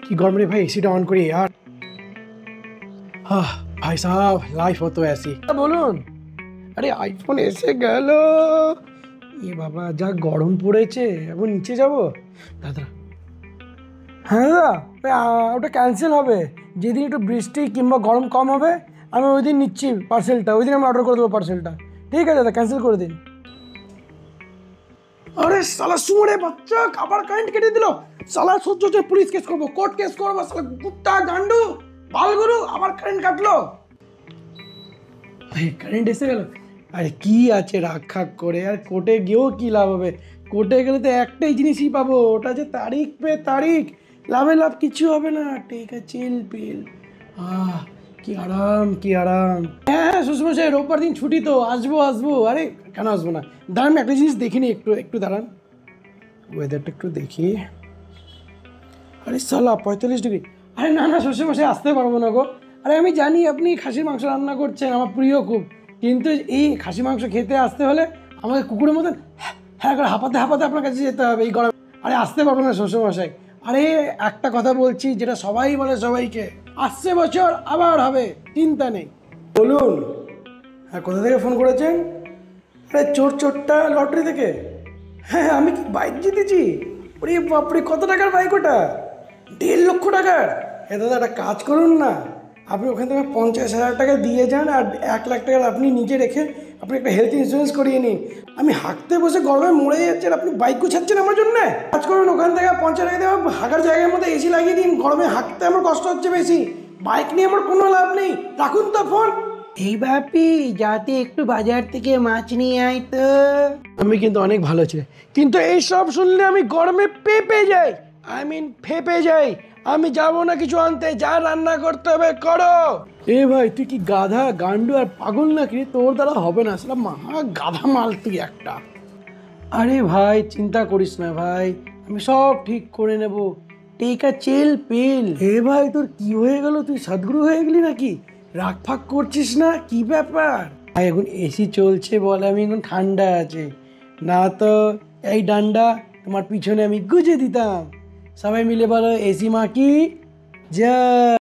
कि गरम रे भाई एसी ऑन करिए यार। हाँ भाई साहब लाइफ हो तो ऐसी बोलून। अरे आईफोन এসে গেল। এ বাবা যা গরম পড়েছে, এখন নিচে যাব দাদা। হ্যাঁ দাদা ওটা ক্যান্সেল হবে, যেদিন একটু বৃষ্টি কিংবা গরম কম হবে আমি ওই দিন নিচ্ছি পার্সেলটা, ওই দিন আমি অর্ডার করে দেবো পার্সেলটা। ঠিক আছে দাদা ক্যান্সেল করে দিন। আরে সালা সুমরে বাচ্চা আবার কারেন্ট কেটে দিল। সালা সহ্য হচ্ছে, পুলিশ কেস করবো, কোর্ট কেস করবো, সালা কুত্তা গান্ডু বালগুরু আবার কারেন্ট কাটলো। কারেন্ট এসে গেল। আরে কি আছে রাগ খাক করে, আর কোর্টে গিয়েও কি লাভ হবে? কোর্টে গেলে তো একটাই জিনিসই পাবো, ওটা যে তারিখ পে তারিখ, লাভে লাভ কিছু হবে না। ঠিক আছে চিল পিল। কি আরাম কি আরাম। হ্যাঁ শ্বশুরমশাই রোববার দিন ছুটি তো, আসবো আসবো। আরে কেন আসবো না, দাঁড়ান একটা জিনিস দেখিনি, একটু একটু দাঁড়ান, ওয়েদারটা একটু দেখি। আরে সালা 45 ডিগ্রি। আরে না না শ্বশুরমশাই আসতে পারবো না গো। আরে আমি জানি আপনি খাসির মাংস রান্না করছেন, আমার প্রিয় খুব, কিন্তু এই খাসি মাংস খেতে আসতে হলে আমাকে কুকুরের মতন হ্যাঁ করে হাঁপাতে হাঁপাতে আপনার কাছে যেতে হবে এই গরমে। আরে আসতে পারবো না শ্বশুরমশাই। আরে একটা কথা বলছি যেটা সবাই বলে সবাইকে, আসছে বছর আবার হবে, চিন্তা নেই। বলুন। হ্যাঁ কোথা থেকে ফোন করেছেন? আরে চোরটা লটারি থেকে। হ্যাঁ আমি কি বাইক জিতেছি? ওরে বাপরে কত টাকার বাইক ওটা? 1.5 লক্ষ টাকার। হ্যাঁ দাদা একটা কাজ করুন না, আপনি ওখান থেকে 50,000 টাকা দিয়ে যান, আর 1 লাখ টাকা আপনি নিজে রেখে আপনি একটা হেলথ ইন্স্যুরেন্স করিয়ে নিন। আমি হাঁকতে বসে গরমে মরে যাচ্ছেন, আপনি বাইক গুছাচ্ছেন আমার জন্য। কাজ করুন ওখান থেকে 50 টাকা দিয়ে হাঁকার জায়গার মধ্যে এসি লাগিয়ে দিন, গরমে হাঁকতে আমার কষ্ট হচ্ছে বেশি। বাইক নিয়ে আমার কোনো লাভ নেই, রাখুন তো ফোন। এই বাপি যাতে একটু বাজার থেকে মাছ নিয়ে আয় তো। আমি কিন্তু অনেক ভালো ছিল, কিন্তু এইসব শুনলে আমি গরমে পেপে যাই, ফেপে যাই। আমি যাব না কিছু আনতে, যা রান্না করতে হবে করো। এ ভাই তুই কি গাধা গান্ডু আর পাগল নাকি? তোর দ্বারা হবে না, সেটা মহা গাধা মাল তুই একটা। আরে ভাই চিন্তা করিস না ভাই, আমি সব ঠিক করে নেব। টেক আ চিল পিল। হে ভাই তোর কি হয়ে গেল, তুই সদ্গুরু হয়ে গেলি নাকি? রাগ ফাগ করছিস না, কি ব্যাপার? ভাই এখন এসি চলছে বলে আমি এখন ঠান্ডা আছে, না তো এই ডান্ডা তোমার পিছনে আমি গুজে দিতাম। সবাই মিলে বলো এসি মা কি জয়।